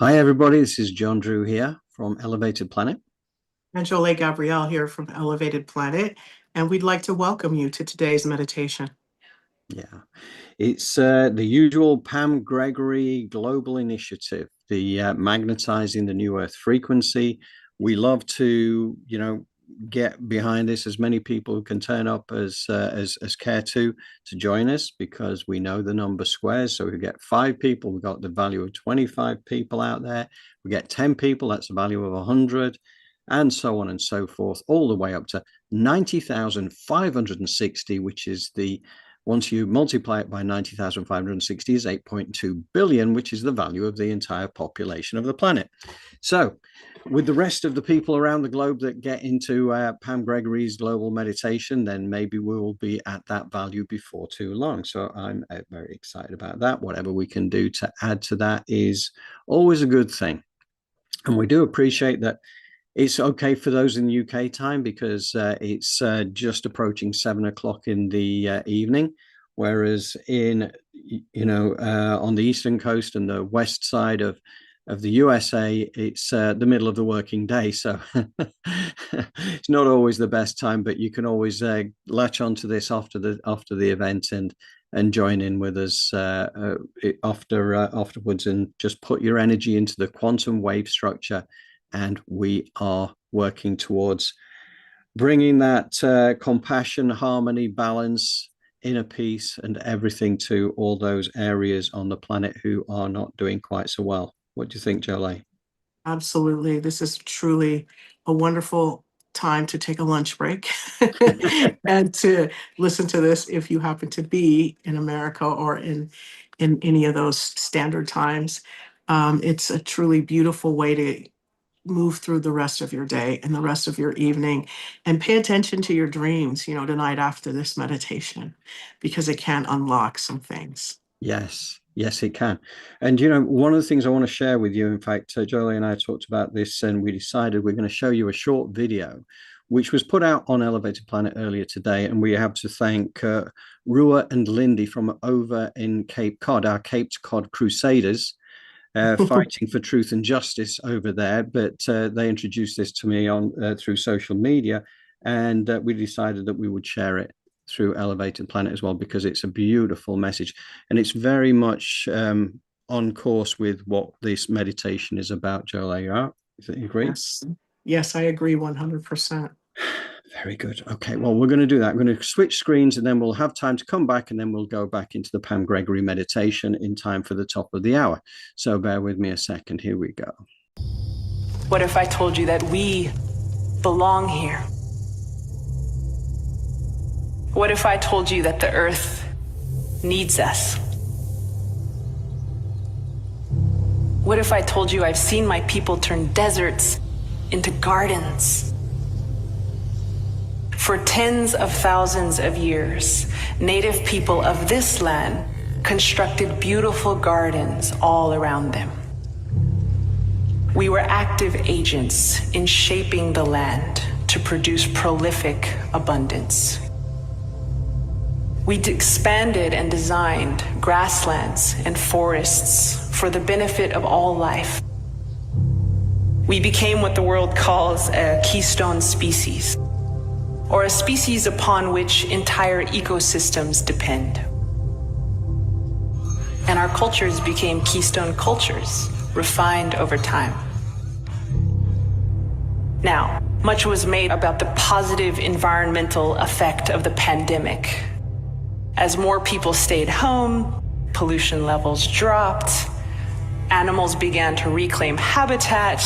Hi, everybody. This is John Drew here from Elevated Planet. Angela Gabrielle here from Elevated Planet, and we'd like to welcome you to today's meditation. Yeah, it's the usual Pam Gregory Global Initiative, the magnetizing the new Earth frequency. We love to, get behind this. As many people who can turn up as care to join us, because we know the number squares. So we get 5 people, we've got the value of 25 people out there. We get 10 people, that's the value of 100, and so on and so forth, all the way up to 90,560, which is the once you multiply it by 90,560 is 8.2 billion, which is the value of the entire population of the planet. So with the rest of the people around the globe that get into Pam Gregory's global meditation, then maybe we will be at that value before too long. So I'm very excited about that. Whatever we can do to add to that is always a good thing. And we do appreciate that it's okay for those in the UK time, because it's just approaching 7 o'clock in the evening, whereas on the eastern coast and the west side of the USA, it's the middle of the working day. So it's not always the best time, but you can always latch onto this after the event and join in with us afterwards, and just put your energy into the quantum wave structure. And we are working towards bringing that compassion, harmony, balance, inner peace, and everything to all those areas on the planet who are not doing quite so well. What do you think, Jolie? Absolutely. This is truly a wonderful time to take a lunch break and to listen to this if you happen to be in America or in any of those standard times. It's a truly beautiful way to move through the rest of your day and the rest of your evening, and pay attention to your dreams, tonight after this meditation, because it can unlock some things. Yes, it can. And, one of the things I want to share with you, in fact, Jolie and I talked about this, and we decided we're going to show you a short video, which was put out on Elevated Planet earlier today. And we have to thank Rua and Lindy from over in Cape Cod, our Cape Cod Crusaders, fighting for truth and justice over there. But they introduced this to me on through social media, and we decided that we would share it through Elevated Planet as well, because it's a beautiful message, and it's very much on course with what this meditation is about. Joel, you agree? Yes, I agree 100%. Very good. Okay, well, we're going to do that. We're going to switch screens, and then we'll have time to come back, and then we'll go back into the Pam Gregory meditation in time for the top of the hour. So bear with me a second. Here we go. What if I told you that we belong here? What if I told you that the earth needs us? What if I told you I've seen my people turn deserts into gardens? For tens of thousands of years, native people of this land constructed beautiful gardens all around them. We were active agents in shaping the land to produce prolific abundance. We expanded and designed grasslands and forests for the benefit of all life. We became what the world calls a keystone species, or a species upon which entire ecosystems depend. And our cultures became keystone cultures, refined over time. Now, much was made about the positive environmental effect of the pandemic. As more people stayed home, pollution levels dropped, animals began to reclaim habitat,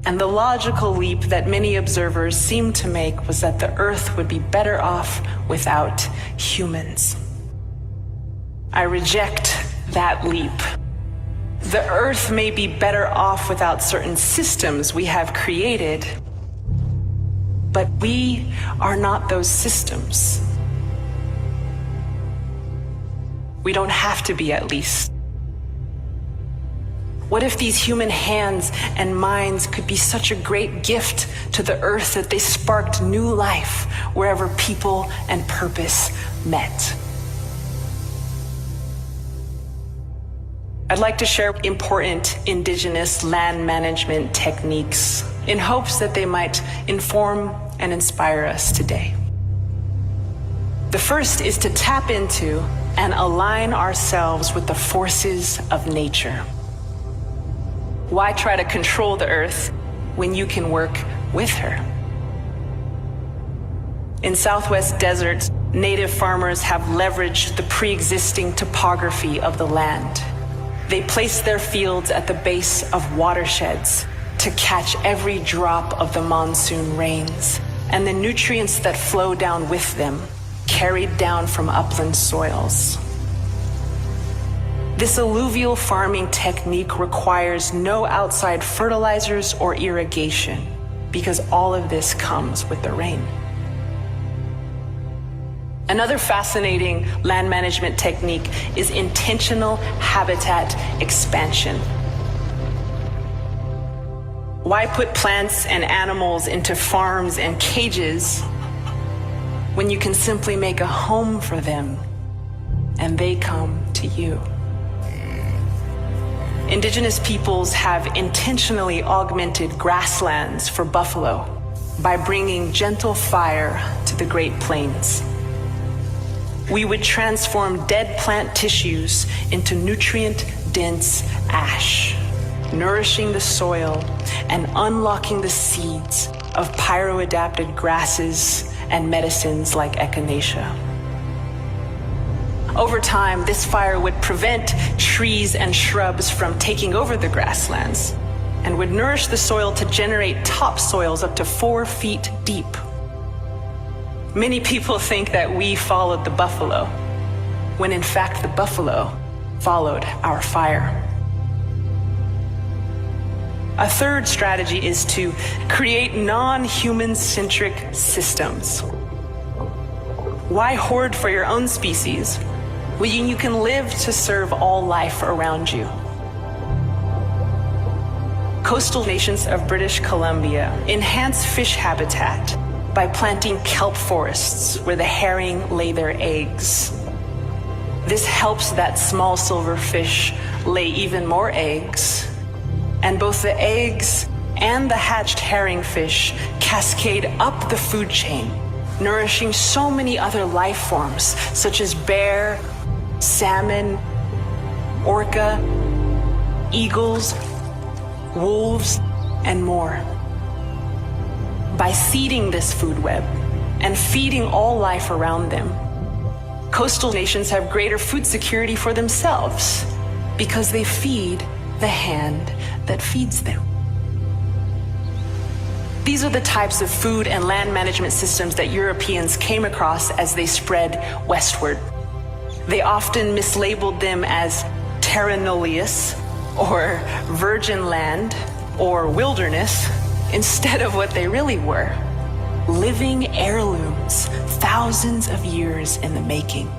and the logical leap that many observers seemed to make was that the Earth would be better off without humans. I reject that leap. The Earth may be better off without certain systems we have created, but we are not those systems. We don't have to be, at least. What if these human hands and minds could be such a great gift to the earth that they sparked new life wherever people and purpose met? I'd like to share important indigenous land management techniques in hopes that they might inform and inspire us today. The first is to tap into and align ourselves with the forces of nature. Why try to control the earth when you can work with her? In Southwest deserts, native farmers have leveraged the pre-existing topography of the land. They place their fields at the base of watersheds to catch every drop of the monsoon rains and the nutrients that flow down with them, carried down from upland soils. This alluvial farming technique requires no outside fertilizers or irrigation because all of this comes with the rain. Another fascinating land management technique is intentional habitat expansion. Why put plants and animals into farms and cages when you can simply make a home for them and they come to you? Indigenous peoples have intentionally augmented grasslands for buffalo by bringing gentle fire to the Great Plains. We would transform dead plant tissues into nutrient-dense ash, nourishing the soil and unlocking the seeds of pyroadapted grasses and medicines like echinacea. Over time, this fire would prevent trees and shrubs from taking over the grasslands and would nourish the soil to generate topsoils up to 4 feet deep. Many people think that we followed the buffalo, when in fact the buffalo followed our fire. A third strategy is to create non-human-centric systems. Why hoard for your own species when you can live to serve all life around you? Coastal nations of British Columbia enhance fish habitat by planting kelp forests where the herring lay their eggs. This helps that small silverfish lay even more eggs, and both the eggs and the hatched herringfish cascade up the food chain, nourishing so many other life forms such as bear, salmon, orca, eagles, wolves, and more. By seeding this food web and feeding all life around them, coastal nations have greater food security for themselves because they feed the hand that feeds them. These are the types of food and land management systems that Europeans came across as they spread westward. They often mislabeled them as terra nullius, or virgin land, or wilderness, instead of what they really were: living heirlooms, thousands of years in the making.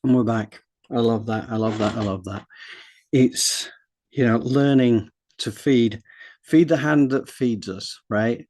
And we're back. I love that. I love that. I love that. It's, learning to feed the hand that feeds us, right?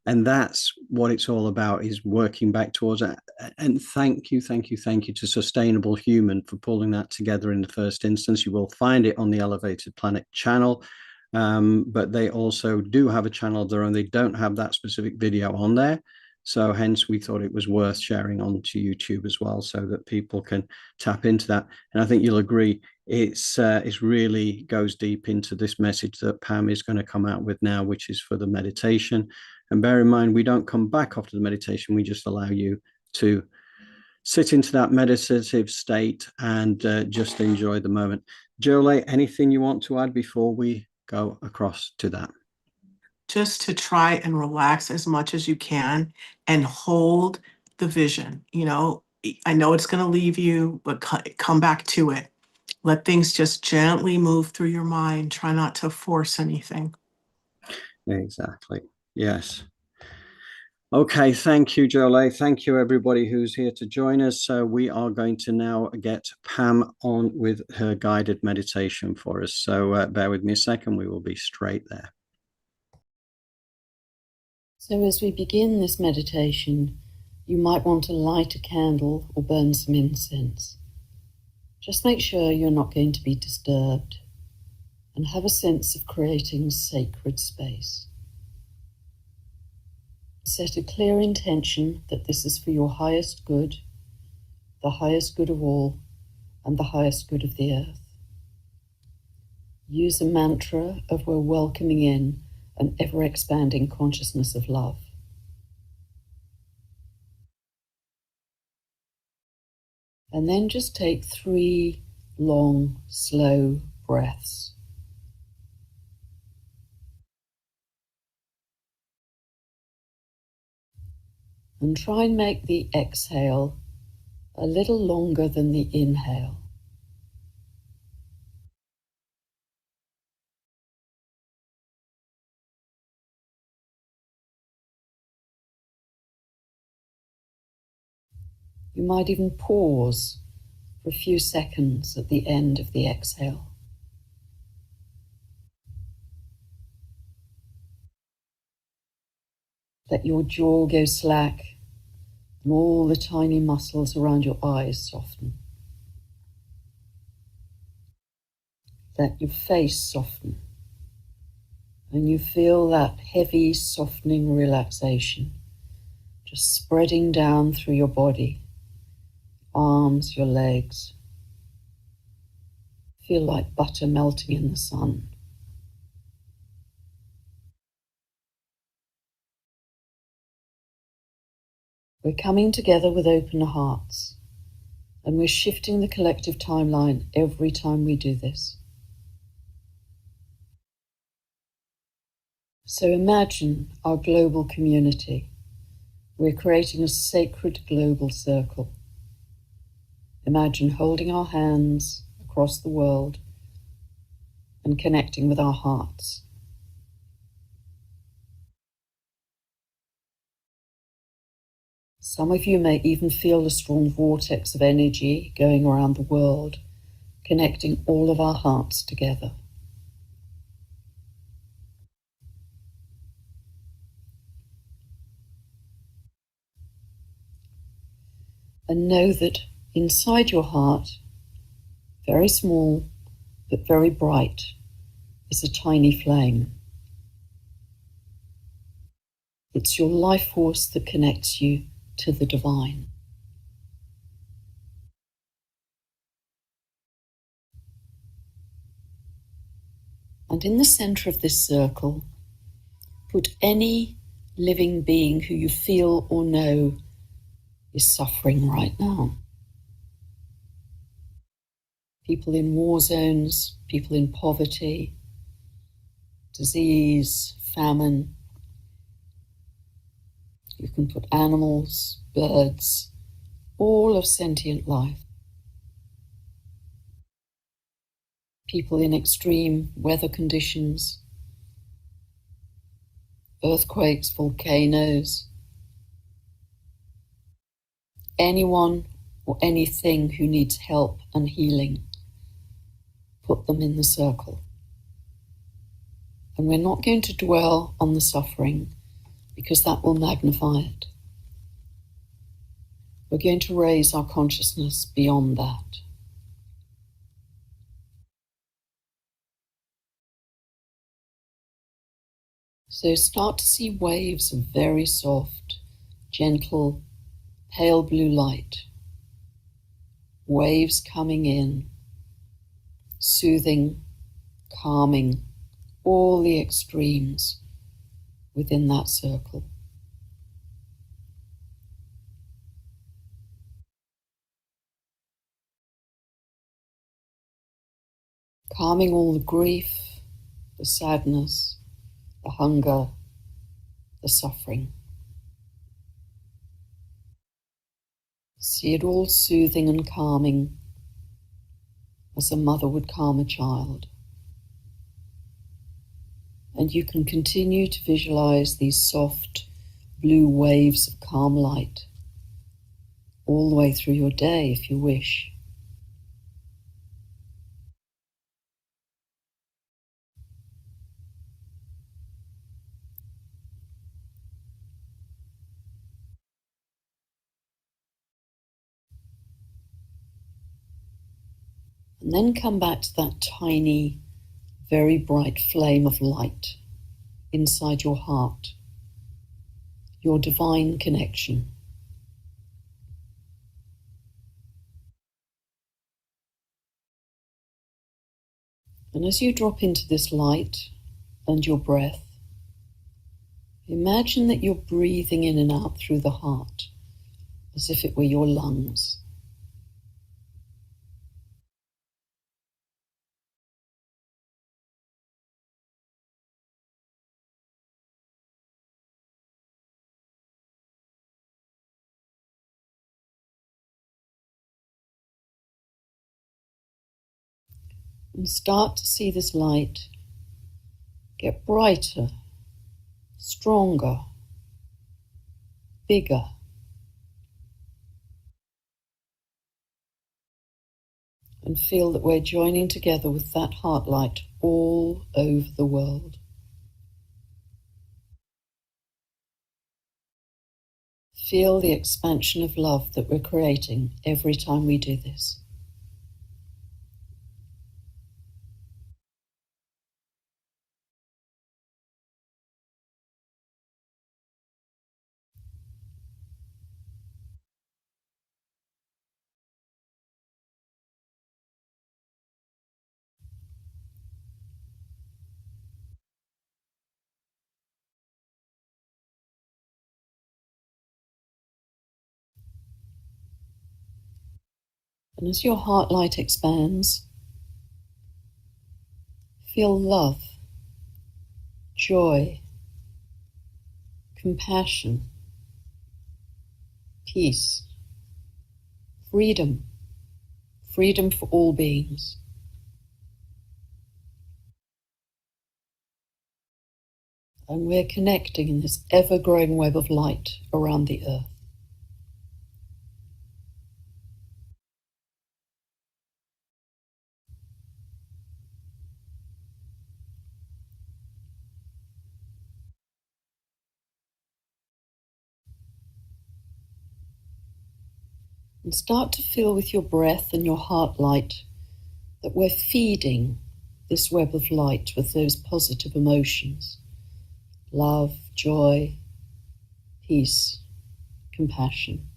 And that's what it's all about, is working back towards that. And thank you to Sustainable Human for pulling that together in the first instance. You will find it on the Elevated Planet channel, but they also do have a channel of their own. They don't have that specific video on there. So hence we thought it was worth sharing onto YouTube as well, so that people can tap into that. And I think you'll agree, it's really goes deep into this message that Pam is going to come out with now, which is for the meditation. And bear in mind, we don't come back after the meditation. We just allow you to sit into that meditative state and just enjoy the moment. Jolie, anything you want to add before we go across to that? Just to try and relax as much as you can and hold the vision. I know it's going to leave you, but come back to it. Let things just gently move through your mind. Try not to force anything. Exactly. Yes. Okay, thank you, Jolie. Thank you, everybody who's here to join us. So we are going to now get Pam on with her guided meditation for us. So bear with me a second. We will be straight there. So as we begin this meditation, you might want to light a candle or burn some incense. Just make sure you're not going to be disturbed and have a sense of creating sacred space. Set a clear intention that this is for your highest good, the highest good of all, and the highest good of the earth. Use a mantra of we're welcoming in an ever-expanding consciousness of love. And then just take 3 long, slow breaths. And try and make the exhale a little longer than the inhale. You might even pause for a few seconds at the end of the exhale. Let your jaw go slack and all the tiny muscles around your eyes soften. Let your face soften, and you feel that heavy, softening relaxation just spreading down through your body, arms, your legs. Feel like butter melting in the sun. We're coming together with open hearts, and we're shifting the collective timeline every time we do this. So imagine our global community. We're creating a sacred global circle. Imagine holding our hands across the world and connecting with our hearts. Some of you may even feel a strong vortex of energy going around the world, connecting all of our hearts together. And know that inside your heart, very small but very bright, is a tiny flame. It's your life force that connects you to the divine. And in the center of this circle, put any living being who you feel or know is suffering right now. People in war zones, people in poverty, disease, famine. You can put animals, birds, all of sentient life. People in extreme weather conditions, earthquakes, volcanoes, anyone or anything who needs help and healing, put them in the circle. And we're not going to dwell on the suffering because that will magnify it. We're going to raise our consciousness beyond that. So start to see waves of very soft, gentle, pale blue light. Waves coming in, soothing, calming, all the extremes within that circle. Calming all the grief, the sadness, the hunger, the suffering. See it all soothing and calming, as a mother would calm a child. And you can continue to visualize these soft blue waves of calm light all the way through your day if you wish. And then come back to that tiny, very bright flame of light inside your heart, your divine connection. And as you drop into this light and your breath, imagine that you're breathing in and out through the heart as if it were your lungs. And start to see this light get brighter, stronger, bigger. And feel that we're joining together with that heart light all over the world. Feel the expansion of love that we're creating every time we do this. And as your heart light expands, feel love, joy, compassion, peace, freedom, freedom for all beings. And we're connecting in this ever-growing web of light around the earth. And start to feel with your breath and your heart light that we're feeding this web of light with those positive emotions: love, joy, peace, compassion,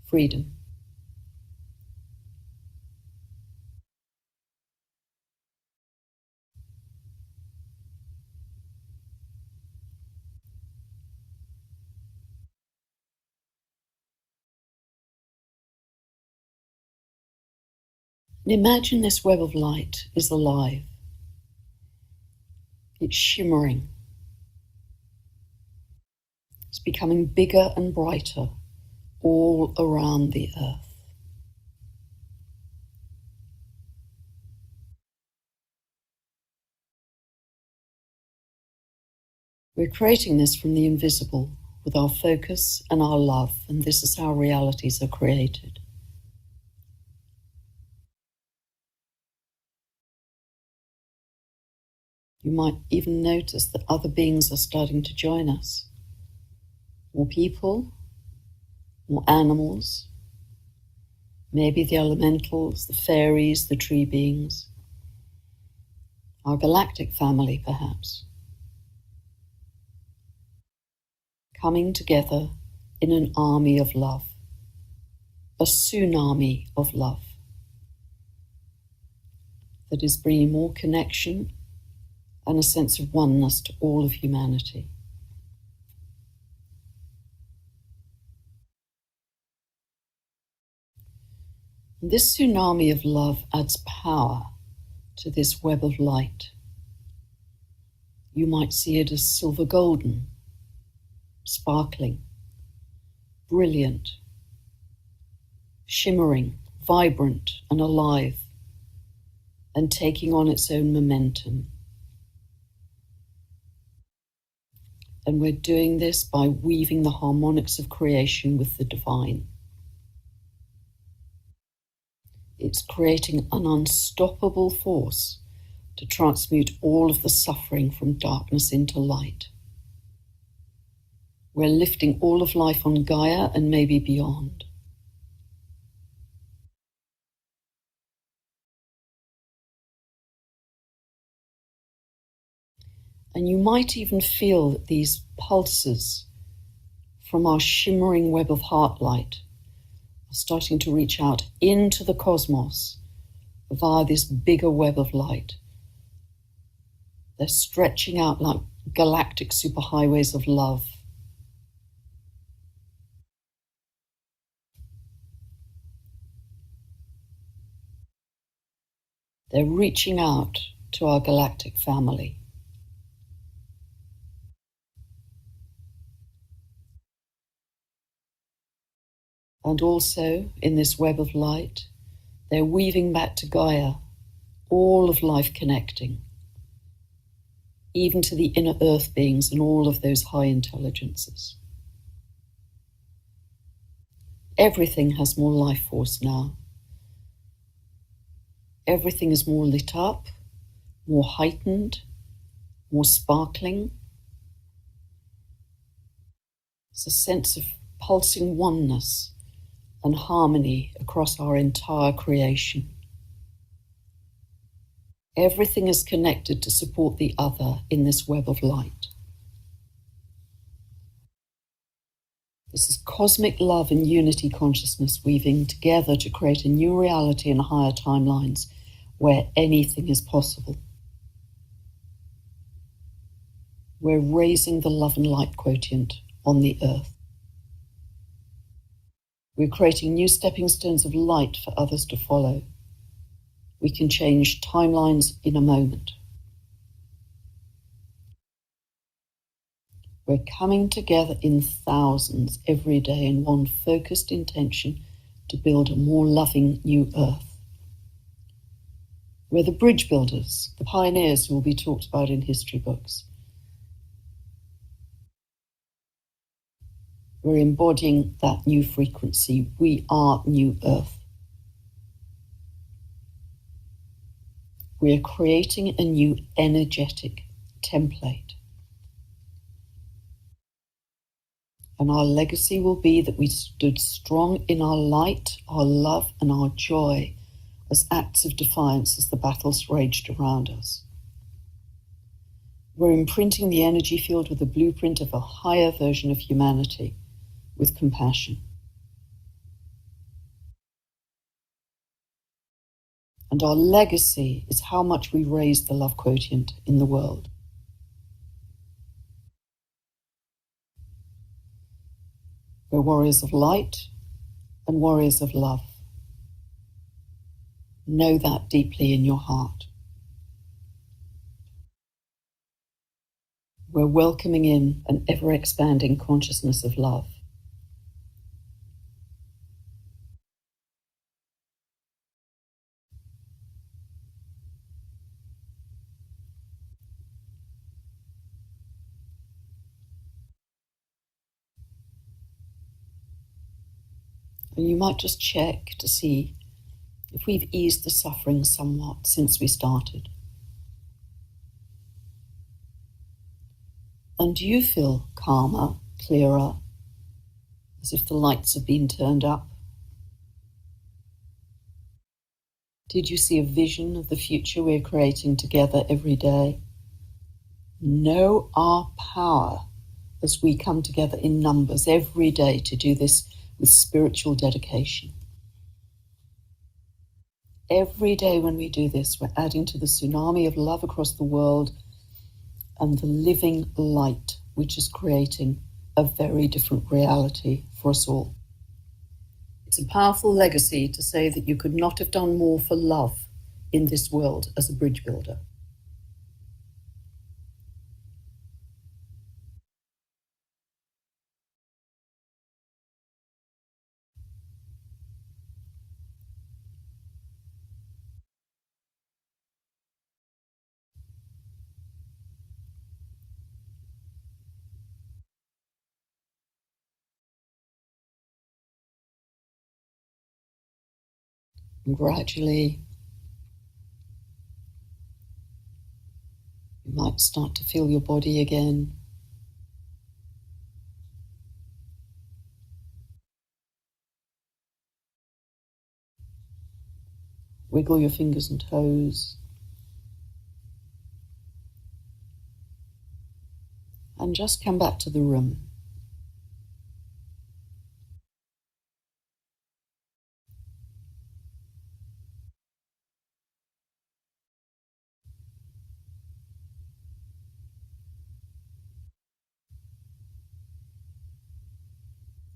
freedom. And imagine this web of light is alive. It's shimmering. It's becoming bigger and brighter all around the earth. We're creating this from the invisible with our focus and our love, and this is how realities are created. You might even notice that other beings are starting to join us. More people, more animals, maybe the elementals, the fairies, the tree beings, our galactic family perhaps, coming together in an army of love, a tsunami of love that is bringing more connection and a sense of oneness to all of humanity. And this tsunami of love adds power to this web of light. You might see it as silver golden, sparkling, brilliant, shimmering, vibrant, and alive, and taking on its own momentum. And we're doing this by weaving the harmonics of creation with the divine. It's creating an unstoppable force to transmute all of the suffering from darkness into light. We're lifting all of life on Gaia and maybe beyond. And you might even feel that these pulses from our shimmering web of heart light are starting to reach out into the cosmos via this bigger web of light. They're stretching out like galactic superhighways of love. They're reaching out to our galactic family. And also, in this web of light, they're weaving back to Gaia, all of life connecting, even to the inner earth beings and all of those high intelligences. Everything has more life force now. Everything is more lit up, more heightened, more sparkling. It's a sense of pulsing oneness and harmony across our entire creation. Everything is connected to support the other in this web of light. This is cosmic love and unity consciousness weaving together to create a new reality in higher timelines where anything is possible. We're raising the love and light quotient on the earth. We're creating new stepping stones of light for others to follow. We can change timelines in a moment. We're coming together in thousands every day in one focused intention to build a more loving new earth. We're the bridge builders, the pioneers who will be talked about in history books. We're embodying that new frequency. We are new earth. We are creating a new energetic template. And our legacy will be that we stood strong in our light, our love, and our joy as acts of defiance as the battles raged around us. We're imprinting the energy field with a blueprint of a higher version of humanity, with compassion. And our legacy is how much we raise the love quotient in the world. We're warriors of light and warriors of love. Know that deeply in your heart. We're welcoming in an ever-expanding consciousness of love. And you might just check to see if we've eased the suffering somewhat since we started. And do you feel calmer, clearer, as if the lights have been turned up? Did you see a vision of the future we're creating together every day? Know our power as we come together in numbers every day to do this with spiritual dedication. Every day when we do this, we're adding to the tsunami of love across the world and the living light, which is creating a very different reality for us all. It's a powerful legacy to say that you could not have done more for love in this world as a bridge builder. And gradually, you might start to feel your body again. Wiggle your fingers and toes. And just come back to the room.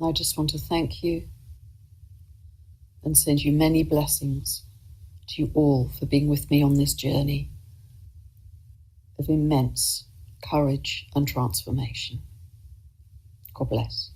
I just want to thank you and send you many blessings to you all for being with me on this journey of immense courage and transformation. God bless.